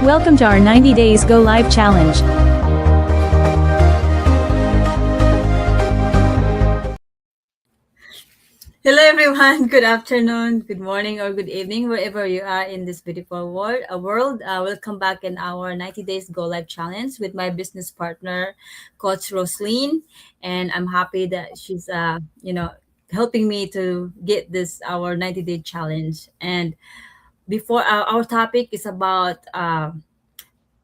Welcome to our 90 Days Go Live Challenge. Hello everyone, good afternoon, good morning, or good evening, wherever you are in this beautiful world. Welcome back in our 90 Days Go Live Challenge with my business partner, Coach Roslyn. And I'm happy that she's, helping me to get this, our 90 day challenge. And before our topic is about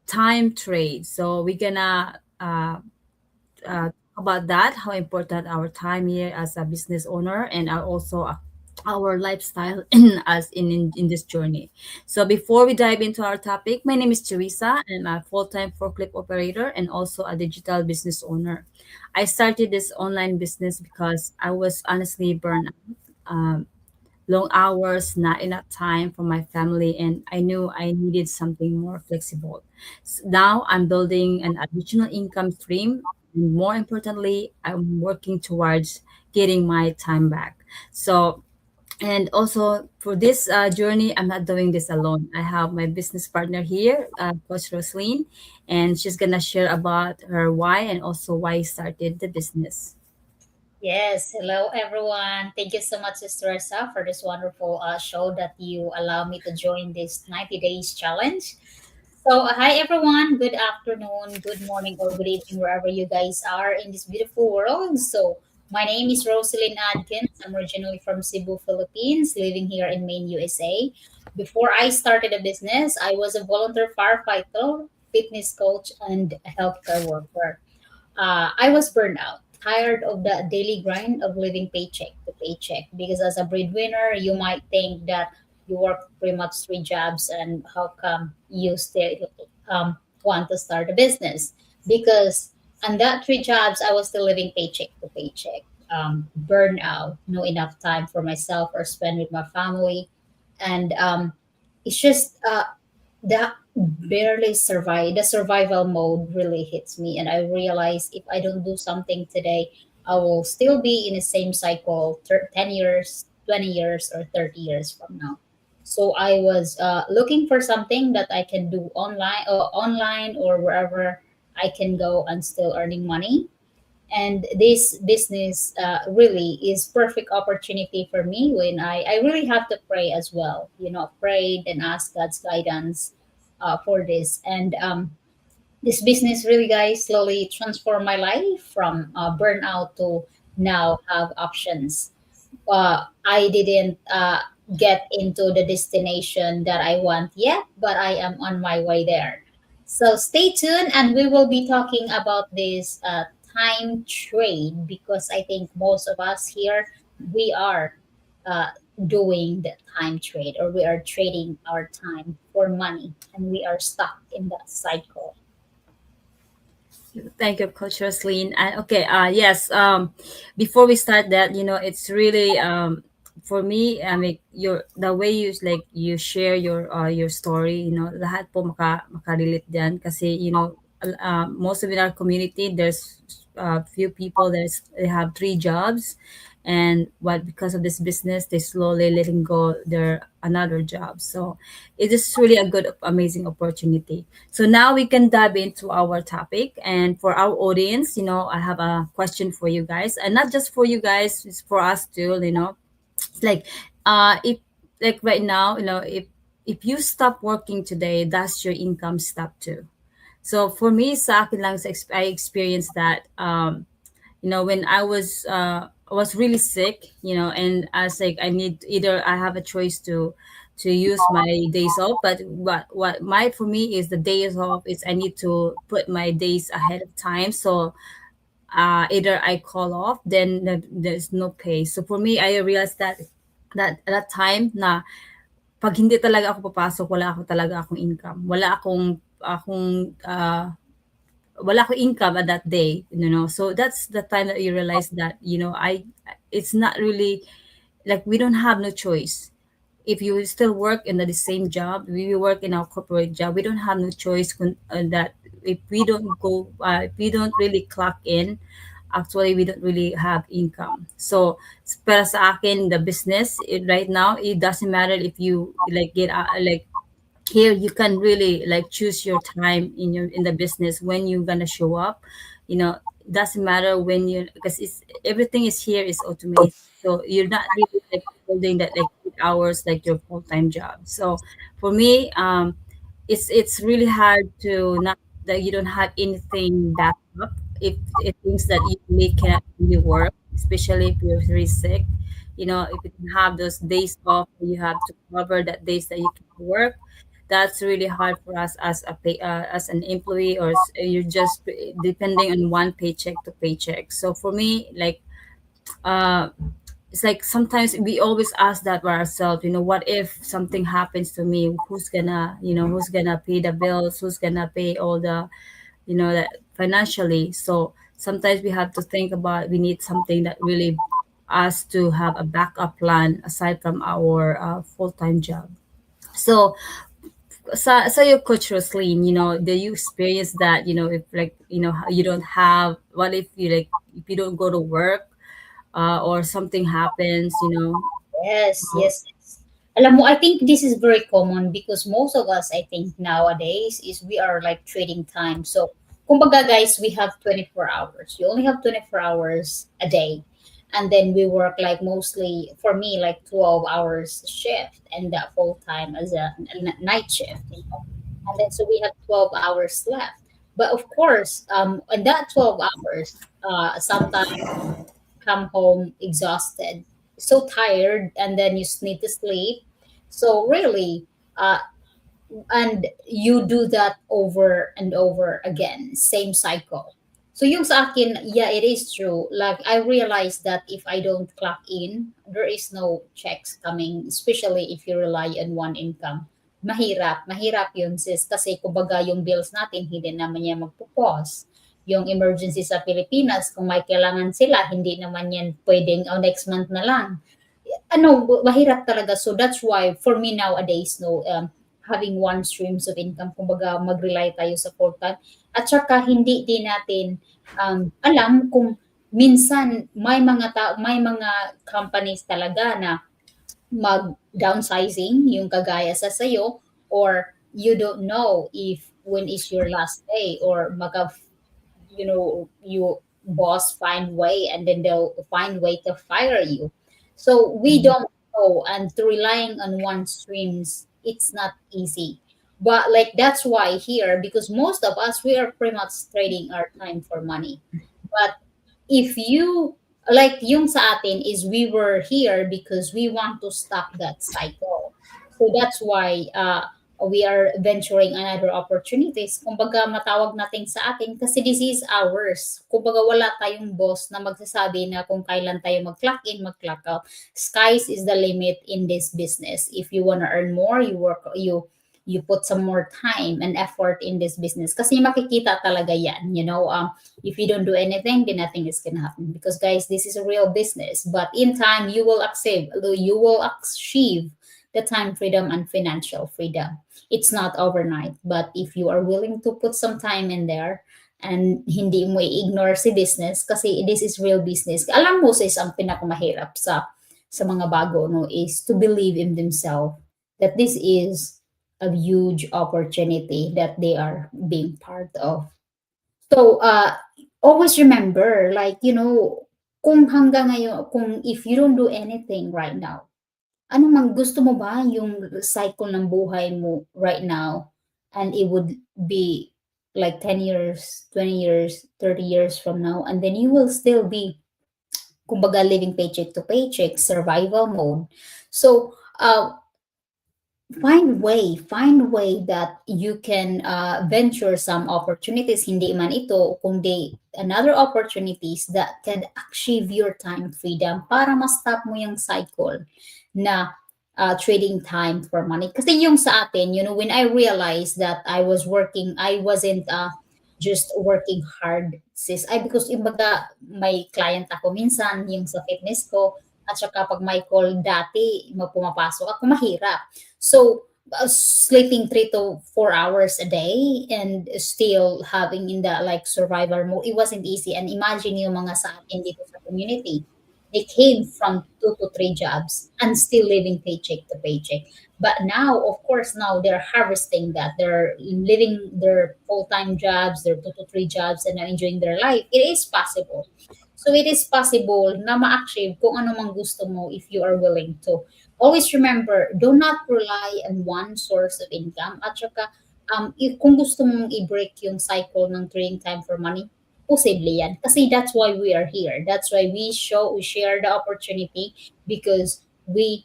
time trade. So we're gonna about that, how important our time here as a business owner and also our lifestyle in this journey. So before we dive into our topic, my name is Teresa and I'm a full-time forklift operator and also a digital business owner. I started this online business because I was honestly burned out. Long hours, not enough time for my family, and I knew I needed something more flexible. Now I'm building an additional income stream, and more importantly, I'm working towards getting my time back. So, and also for this journey, I'm not doing this alone. I have my business partner here, Coach Roslyn, and she's gonna share about her why and also why she started the business. Yes, hello everyone. Thank you so much, Sister Esa, for this wonderful show that you allow me to join this 90 days challenge. So, hi everyone. Good afternoon, good morning, or good evening, wherever you guys are in this beautiful world. So, my name is Rosalind Adkins. I'm originally from Cebu, Philippines, living here in Maine, USA. Before I started a business, I was a volunteer firefighter, fitness coach, and a healthcare worker. I was burned out, tired of the daily grind of living paycheck to paycheck. Because as a breadwinner, you might think that you work pretty much three jobs, and how come you still want to start a business? Because on that three jobs, I was still living paycheck to paycheck. Burned out, no enough time for myself or spend with my family, and it's just that barely survive the survival mode really hits me, and I realize if I don't do something today, I will still be in the same cycle 10 years, 20 years, or 30 years from now. So I was looking for something that I can do online or wherever I can go and still earning money. And this business really is perfect opportunity for me when I really have to pray as well, prayed and ask God's guidance for this. And this business really, guys, slowly transformed my life from burnout to now have options. I didn't get into the destination that I want yet, but I am on my way there. So stay tuned, and we will be talking about this time trade, because I think most of us here, we are uh, doing the time trade, or we are trading our time for money, and we are stuck in that cycle. Thank you, Coach Roslyn. And okay, yes. Before we start that, it's really for me. I mean, the way you like you share your story. Lahat po makarelate diyan kasi most of in our community there's few people they have three jobs, and what because of this business they slowly letting go their another job. So it is really a good amazing opportunity. So now we can dive into our topic. And for our audience, I have a question for you guys. And not just for you guys, it's for us too. It's like if like right now, if you stop working today, does your income stop too? So for me, sa akin lang, I experienced that when I was really sick, and I was like I need either I have a choice to use my days off, but what my for me is the days off is I need to put my days ahead of time. So either I call off, then there's no pay. So for me, I realized that at that time na pag hindi talaga ako papasok, wala akong income. Wala akong income at that day. So that's the time that you realize that I it's not really like we don't have no choice. If you still work in the same job, we work in our corporate job, we don't have no choice that if we don't go if we don't really clock in, actually we don't really have income. So para sa akin, the business right now, it doesn't matter if you like get here you can really like choose your time in the business when you're gonna show up. You know, it doesn't matter when you, because it's everything is here is automated, so you're not really like holding that like 8 hours like your full-time job. So for me, it's really hard to not that you don't have anything back up if things that you really cannot really work, especially if you're really sick. You know, if you can have those days off, you have to cover that days that you can work. That's really hard for us as as an employee, or you're just depending on one paycheck to paycheck. So for me, like, uh, it's like sometimes we always ask that for ourselves. You know, what if something happens to me? Who's gonna, who's gonna pay the bills? Who's gonna pay all the, that financially? So sometimes we have to think about, we need something that really us to have a backup plan aside from our full-time job. So so your coach Roslyn, do you experience that, if like, you don't have, what if you like, if you don't go to work, or something happens, Yes, yes, yes. Alam mo, I think this is very common because most of us, I think nowadays, is we are like trading time. So, kumbaga guys, we have 24 hours. You only have 24 hours a day. And then we work like mostly, for me, like 12 hours shift and that full time as a night shift. And then so we have 12 hours left. But of course, in that 12 hours, sometimes come home exhausted, so tired, and then you need to sleep. So really, uh, and you do that over and over again, same cycle. So yung sa akin, yeah, it is true. Like I realized that if I don't clock in, there is no checks coming, especially if you rely on one income. Mahirap yun sis. Kasi kumbaga yung bills natin, hindi naman yan magpupos. Yung emergency sa Pilipinas, kung may kailangan sila, hindi naman yan pwedeng, oh, next month na lang. Mahirap talaga. So that's why for me nowadays, no, having one streams of income, kumbaga mag-rely tayo sa full time. At saka hindi din natin alam kung minsan may mga companies talaga na mag-downsizing yung kagaya sa sayo, or you don't know if when is your last day, or you boss find way and then they'll find way to fire you. So we don't know, and to relying on one streams, it's not easy. But like that's why here, because most of us we are pretty much trading our time for money. But if you like yung sa atin is we were here because we want to stop that cycle. So that's why we are venturing another opportunities. Kumbaga matawag natin sa atin kasi this is ours. Kumbaga wala tayong boss na magsasabi na kung kailan tayo mag-clock in, mag-clock out. Skies is the limit in this business. If you want to earn more, you put some more time and effort in this business kasi makikita talaga yan, if you don't do anything, then nothing is gonna happen. Because guys, this is a real business. But in time, you will achieve the time freedom and financial freedom. It's not overnight, but if you are willing to put some time in there and hindi mo i-ignore si business kasi this is real business. Alam mo sis, ang pinakamahirap sa mga bago no is to believe in themselves that this is a huge opportunity that they are being part of. So always remember, like kung hanggang ngayon, kung if you don't do anything right now, ano mang gusto mo ba yung cycle ng buhay mo right now, and it would be like 10 years, 20 years, 30 years from now, and then you will still be kumbaga living paycheck to paycheck, survival mode. So find way that you can venture some opportunities, hindi man ito kundi another opportunities that can achieve your time freedom para ma-stop mo yung cycle na trading time for money. Kasi yung sa atin, when I realized that I was working, I wasn't just working hard, sis. Because imbaga, may client ako minsan, yung sa fitness ko, at saka pag may call dati, pumapasok ako, mahirap. So, sleeping 3 to 4 hours a day and still having in the like survival mode, it wasn't easy. And imagine yung mga sa atin dito sa community, they came from 2 to 3 jobs and still living paycheck to paycheck. But now, of course, now they're harvesting that. They're living their full-time jobs, their 2 to 3 jobs, and now enjoying their life. It is possible. So it is possible na ma-achieve kung ano mang gusto mo if you are willing to. Always remember, do not rely on one source of income. At saka, kung gusto mong i-break yung cycle ng trading time for money, posible yan. Kasi that's why we are here. That's why we share the opportunity because we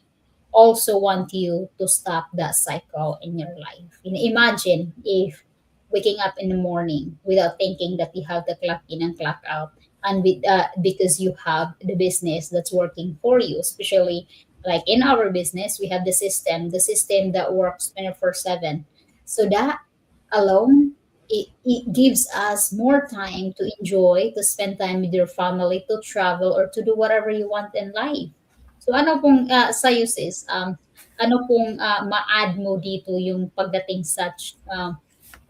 also want you to stop that cycle in your life. Imagine if waking up in the morning without thinking that you have to clock in and clock out, and because you have the business that's working for you, especially like in our business, we have the system that works 24/7. So that alone, it gives us more time to enjoy, to spend time with your family, to travel, or to do whatever you want in life. So ano pong sa'yo sis, ano pong ma-add mo dito yung pagdating sa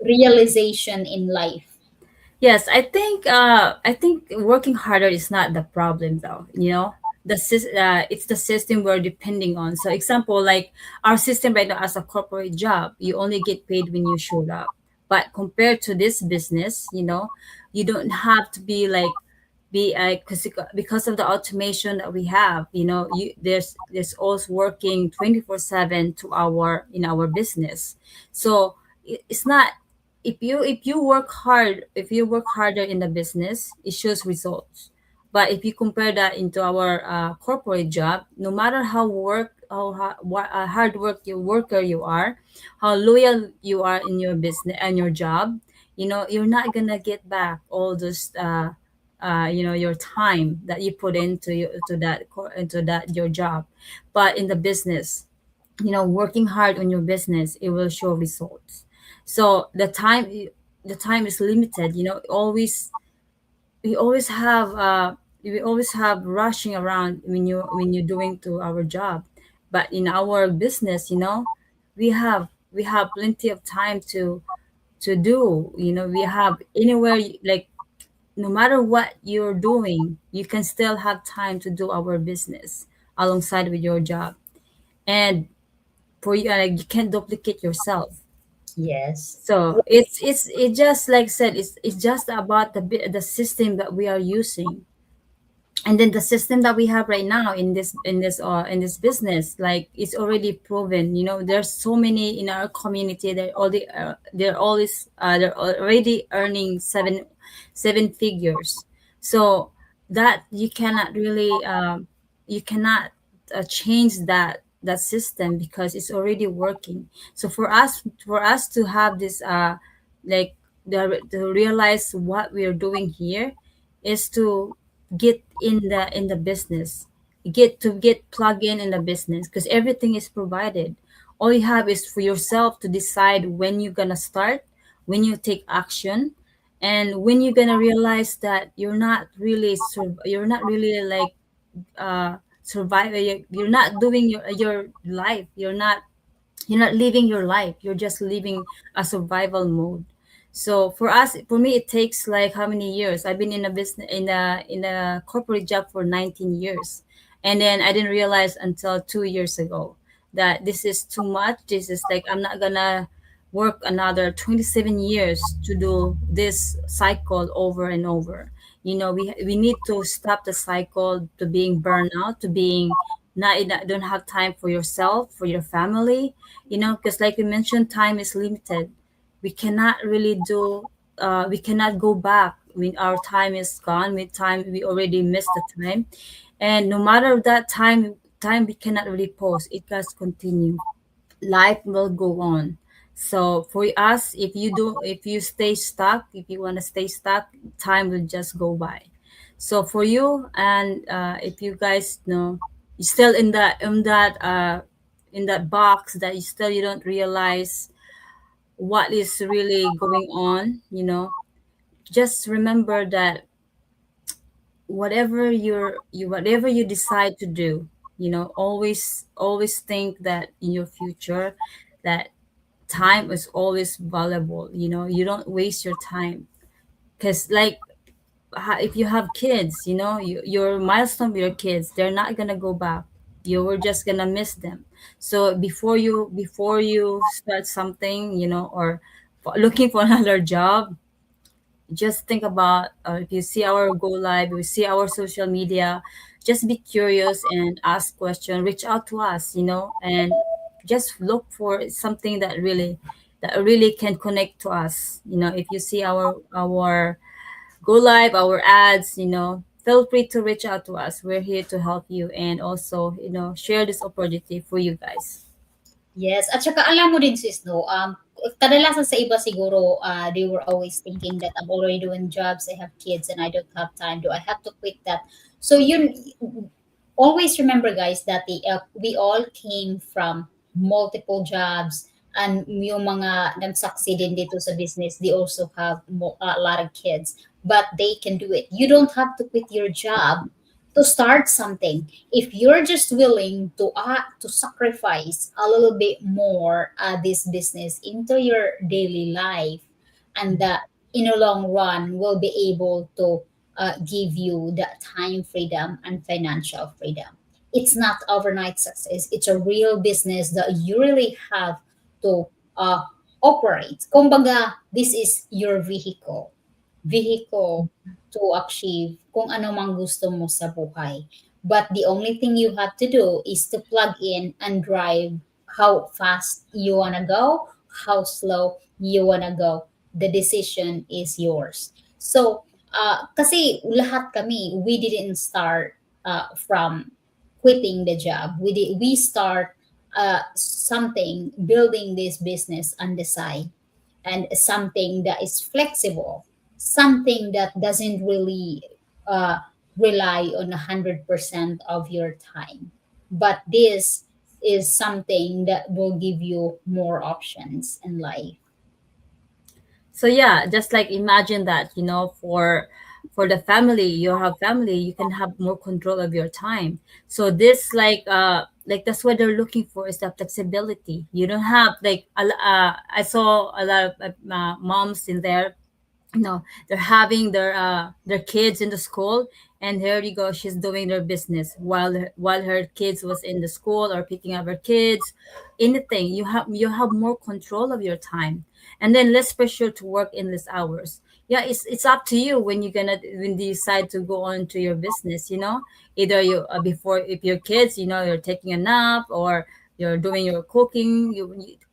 realization in life? Yes, I think working harder is not the problem though. You know, it's the system we're depending on. So example, like our system right now as a corporate job, you only get paid when you showed up. But compared to this business, you know, you don't have to be like be because of the automation that we have, you know, there's also working 24/7 to our in our business. So it's not, if you work hard, if you work harder in the business, it shows results. But if you compare that into our corporate job, no matter hard worker you are, how loyal you are in your business and your job, you know, you're not gonna get back all those you know, your time that you put into that your job. But in the business, you know, working hard on your business, it will show results. So the time is limited, you know. Always we always have we always have rushing around when you're doing to our job. But in our business, you know, we have plenty of time to do, you know. We have anywhere like no matter what you're doing, you can still have time to do our business alongside with your job. And for you, you can't duplicate yourself. Yes. So it's just like I said, it's just about the system that we are using, and then the system that we have right now in this business, like it's already proven. You know, there's so many in our community that they're already earning seven figures. So that you cannot really you cannot change that system because it's already working. So for us to have this like to realize what we are doing here is to get in the business, get plugged in the business, because everything is provided. All you have is for yourself to decide when you're gonna start, when you take action, and when you're gonna realize that you're not really like surviving. You're not doing your life. You're not living your life. You're just living a survival mode. So for me, it takes like how many years? I've been in a business in a corporate job for 19 years, and then I didn't realize until 2 years ago that this is too much. This is like I'm not gonna work another 27 years to do this cycle over and over. You know, we need to stop the cycle to being burned out, to being not don't have time for yourself, for your family, you know, because like we mentioned, time is limited. We cannot really do we cannot go back when our time is gone. With time we already missed the time, and no matter that time we cannot really pause. It has continue. Life will go on. So for us, if you stay stuck, if you want to stay stuck, time will just go by. So for you, and if you guys know you're still in that box that you don't realize what is really going on, you know, just remember that whatever you decide to do, you know, always think that in your future that time is always valuable. You know, you don't waste your time, because like if you have kids, your milestone with your kids, they're not gonna go back. You were just gonna miss them. So before you start something, or looking for another job, just think about, if you see our go live, you see our social media, just be curious and ask question, reach out to us, and just look for something that really can connect to us. If you see our go live, our ads, feel free to reach out to us. We're here to help you and also, share this opportunity for you guys. Yes, at saka alam mo din sis 'no, kadalasan sa iba siguro, they were always thinking that I'm already doing jobs, I have kids, and I don't have time. Do I have to quit that? So you always remember, guys, that we all came from multiple jobs, and yung mga nag-succeed din dito sa business, they also have a lot of kids, but they can do it. You don't have to quit your job to start something if you're just willing to sacrifice a little bit more this business into your daily life, and that in a long run will be able to give you that time freedom and financial freedom. It's not overnight success. It's a real business that you really have to uh, operate. Kumbaga, this is your vehicle to achieve kung ano mang gusto mo sa buhay. But the only thing you have to do is to plug in and drive how fast you want to go, how slow you want to go. The decision is yours. So, kasi lahat kami, we didn't start from quitting the job. We start something, building this business on the side, and something that is flexible, something that doesn't really uh, rely on 100% of your time. But this is something that will give you more options in life. So yeah, just like imagine that, for the family, you have family, you can have more control of your time. So this like that's what they're looking for, is the flexibility. You don't have like I saw a lot of moms in there, they're having their kids in the school, and here you go, she's doing their business while her kids was in the school or picking up her kids. Anything, you have more control of your time, and then less pressure to work endless hours. Yeah, it's up to you when you decide to go on to your business. Either you before, if your kids, you're taking a nap, or you're doing your cooking,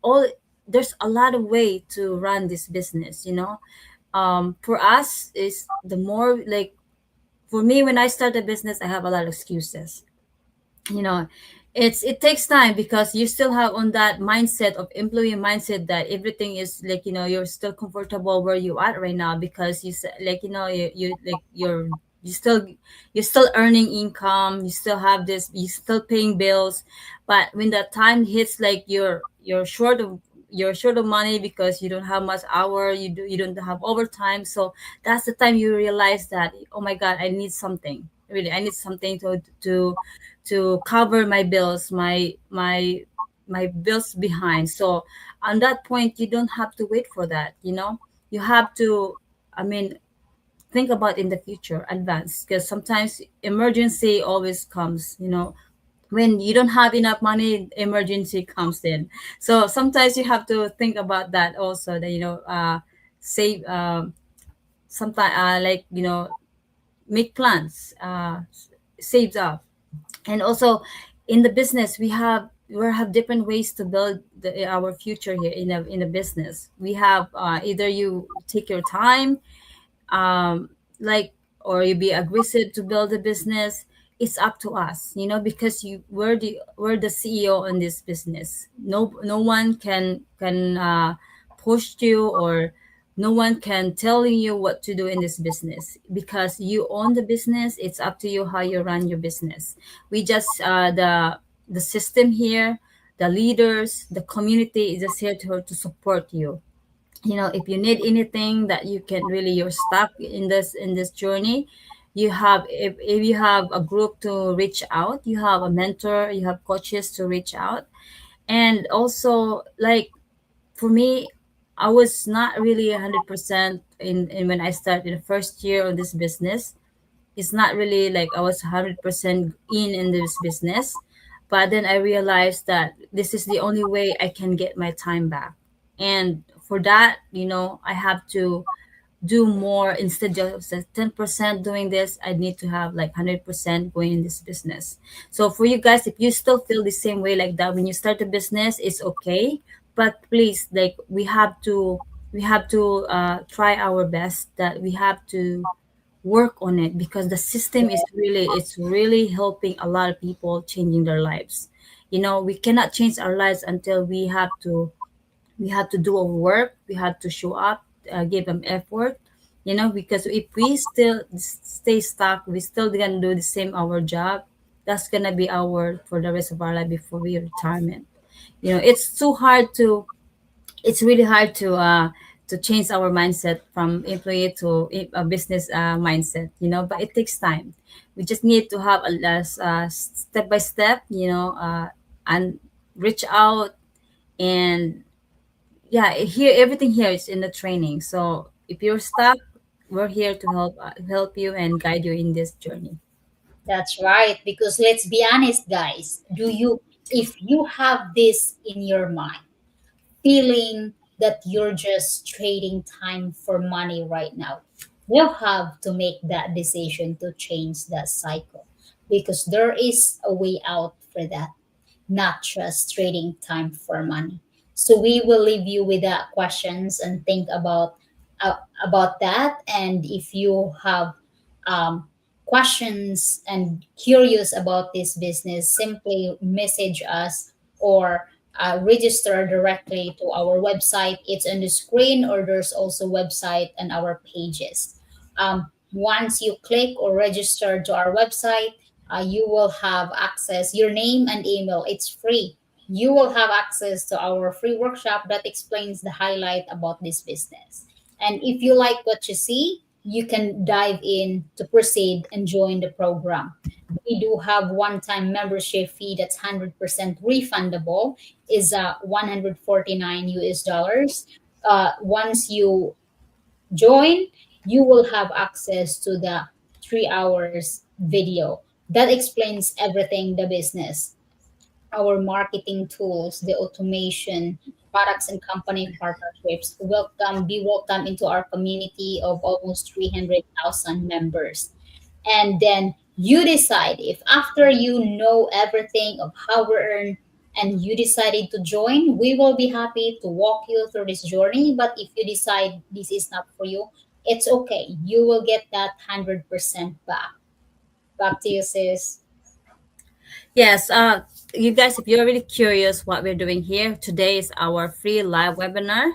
all there's a lot of way to run this business. For us, is the more like, for me, when I start a business, I have a lot of excuses. you know it takes time, because you still have on that mindset of employee mindset, that everything is like, you're still comfortable where you are right now, because like, you like you're still earning income, you still have this, you still paying bills. But when that time hits, like you're short of money, because you don't have much hour, you don't have overtime. So that's the time you realize that, oh my god, I need something, really, I need something to cover my bills, my bills behind. So on that point, you don't have to wait for that. You have to, I mean, think about in the future, advance, because sometimes emergency always comes. When you don't have enough money, emergency comes in. So sometimes you have to think about that also, that save, sometimes, like, make plans, saves up. And also, in the business, we have different ways to build our future here in a business. We have, either you take your time, like, or you be aggressive to build a business. It's up to us, because we're the CEO in this business. No one can push you, or no one can tell you what to do in this business, because you own the business. It's up to you how you run your business. We just, the system here, the leaders, the community is just here to support you. If you need anything that you can really, you're stuck in this journey, if you have a group to reach out, you have a mentor, you have coaches to reach out. And also, like, for me, I was not really 100% in when I started the first year of this business. It's not really like I was 100% in this business, but then I realized that this is the only way I can get my time back. And for that, I have to do more. Instead of just 10% doing this, I need to have like 100% going in this business. So for you guys, if you still feel the same way like that when you start a business, it's okay. But please, like, we have to try our best, that we have to work on it, because the system is really, it's really helping a lot of people changing their lives. We cannot change our lives until we have to do our work. We have to show up, give them effort. Because if we still stay stuck, we still gonna do the same our job. That's gonna be our for the rest of our life before we retirement. It's really hard to change our mindset from employee to a business mindset. But it takes time. We just need to have a step by step, and reach out. And yeah, here everything here is in the training. So if you're stuck, we're here to help you and guide you in this journey. That's right. Because let's be honest, guys. If you have this in your mind, feeling that you're just trading time for money right now, you have to make that decision to change that cycle, because there is a way out for that, not just trading time for money. So we will leave you with that questions and think about that. And if you have um, questions and curious about this business, simply message us or register directly to our website. It's on the screen, or there's also website on our pages. Once you click or register to our website, you will have access your name and email. It's free. You will have access to our free workshop that explains the highlight about this business. And if you like what you see, you can dive in to proceed and join the program. We do have one-time membership fee that's 100% refundable, is 149 US dollars. Once you join, you will have access to the 3 hours video that explains everything the business, our marketing tools, the automation, products and company partnerships. Be welcome into our community of almost 300,000 members. And then you decide, if after you know everything of how we earn and you decided to join, we will be happy to walk you through this journey. But if you decide this is not for you, it's okay. You will get that 100% back. Back to you, sis. Yes, you guys, if you're really curious what we're doing here, today is our free live webinar.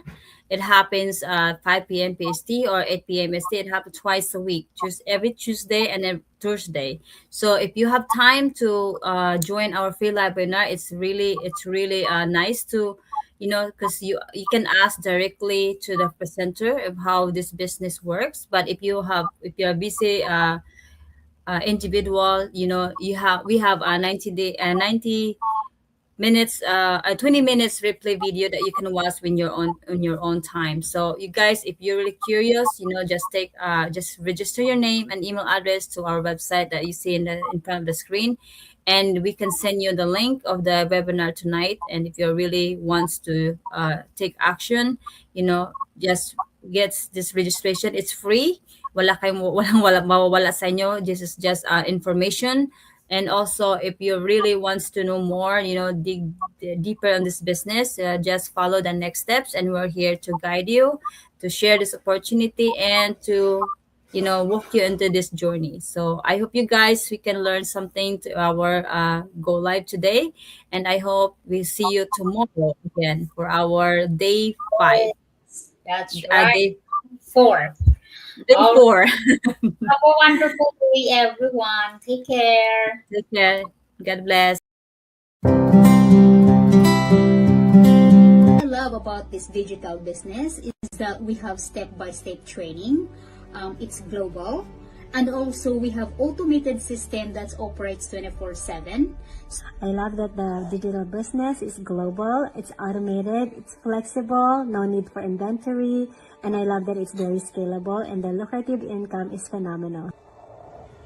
It happens 5 p.m. PST or 8 p.m. ST. It happens twice a week, just every Tuesday and then Thursday. So if you have time to join our free live webinar, it's really nice to, because you can ask directly to the presenter of how this business works. But if you're busy individual, we have a 90 minutes, a 20 minutes replay video that you can watch when you're on your own time. So you guys, if you're really curious, just register your name and email address to our website that you see in front of the screen, and we can send you the link of the webinar tonight. And if you really wants to take action, just get this registration. It's free. Walang mawawala sa inyo. This is just information. And also, if you really wants to know more, dig deeper on this business, just follow the next steps, and we're here to guide you, to share this opportunity, and to walk you into this journey. So I hope you guys, we can learn something to our go live today, and I hope we see you tomorrow again for our day 5, Yes, that's right. day Four. day All 4. Have a wonderful day, everyone. Take care. Take care. God bless. I love about this digital business is that we have step-by-step training. It's global, And also we have automated system that operates 24/7. I love that the digital business is global, it's automated, it's flexible, no need for inventory, and I love that it's very scalable and the lucrative income is phenomenal.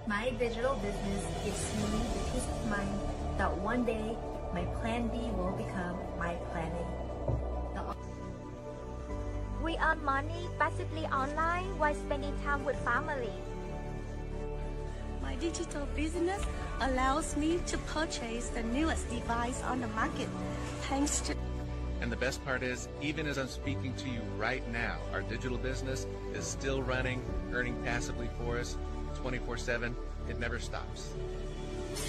My digital business gives me the peace of mind that one day my plan B will become my plan A. We earn money passively online while spending time with family. My digital business allows me to purchase the newest device on the market, thanks to... And the best part is, even as I'm speaking to you right now, our digital business is still running, earning passively for us 24/7. It never stops.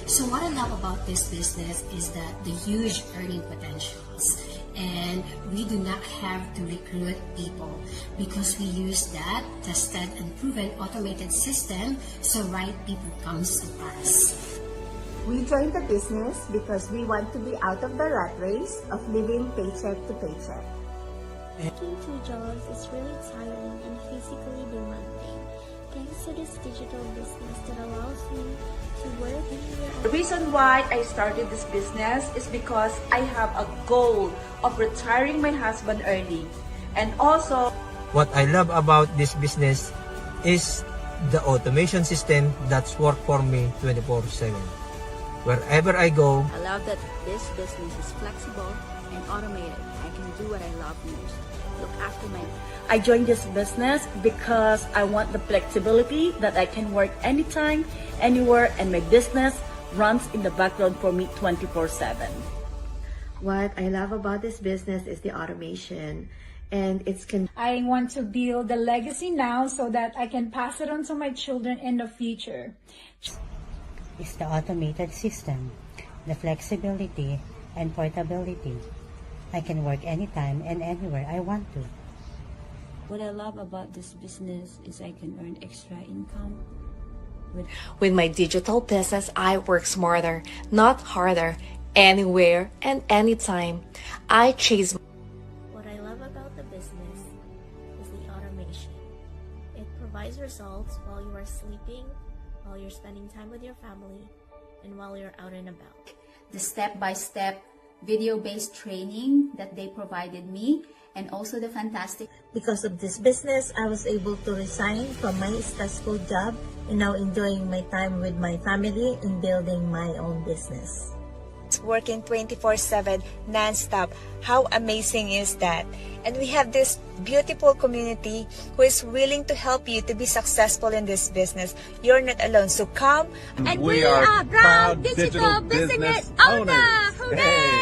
So what I love about this business is that the huge earning potentials, and we do not have to recruit people because we use that tested and proven automated system, so right people comes to us. We joined the business because we want to be out of the rat race of living paycheck to paycheck. Working 2 jobs is really tiring and physically demanding. Thanks to this digital business that allows me to work anywhere. The reason why I started this business is because I have a goal of retiring my husband early. And also, what I love about this business is the automation system that's worked for me 24/7. Wherever I go, I love that this business is flexible and automated. I can do what I love most. Look after my... I joined this business because I want the flexibility that I can work anytime, anywhere, and my business runs in the background for me 24/7. What I love about this business is the automation, and I want to build a legacy now so that I can pass it on to my children in the future. It's the automated system, the flexibility and portability. I can work anytime and anywhere I want to. What I love about this business is I can earn extra income. With my digital business, I work smarter, not harder, anywhere and anytime. I chase. What I love about the business is the automation. It provides results while you are sleeping, while you're spending time with your family, and while you're out and about. The step-by-step video-based training that they provided me, and also the fantastic... Because of this business, I was able to resign from my stressful job and now enjoying my time with my family in building my own business. Working 24/7 non-stop. How amazing is that? And we have this beautiful community who is willing to help you to be successful in this business. You're not alone. So come. And we are proud digital business owners. Hooray!